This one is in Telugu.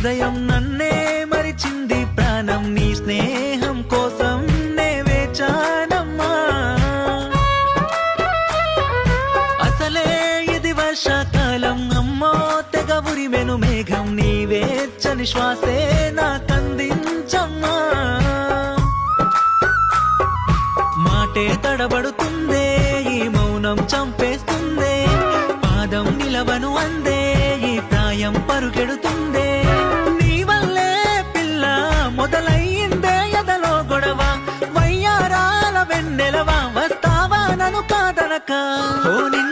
హృదయం నన్నే మరిచింది ప్రాణం నీ స్నేహం కోసం నే వేచానమ్మా అసలే ఇది వర్షాకాలం అమ్మో తెగ ఉరిమెను మేఘం నీ వేచ్చని శ్వాసే నాకందించమ్మా మాటే తడబడుతుందే ఈ మౌనం చంపేస్తుందే పాదం నిలవను అందే ఈ ప్రాయం పరుగెడుతుందే నీ వల్లే పిల్ల మొదలయ్యిందే ఎదలో గొడవ వయ్యారాల వెన్నెలవా వస్తావా నన్ను కాదనక ఓ నిన్ను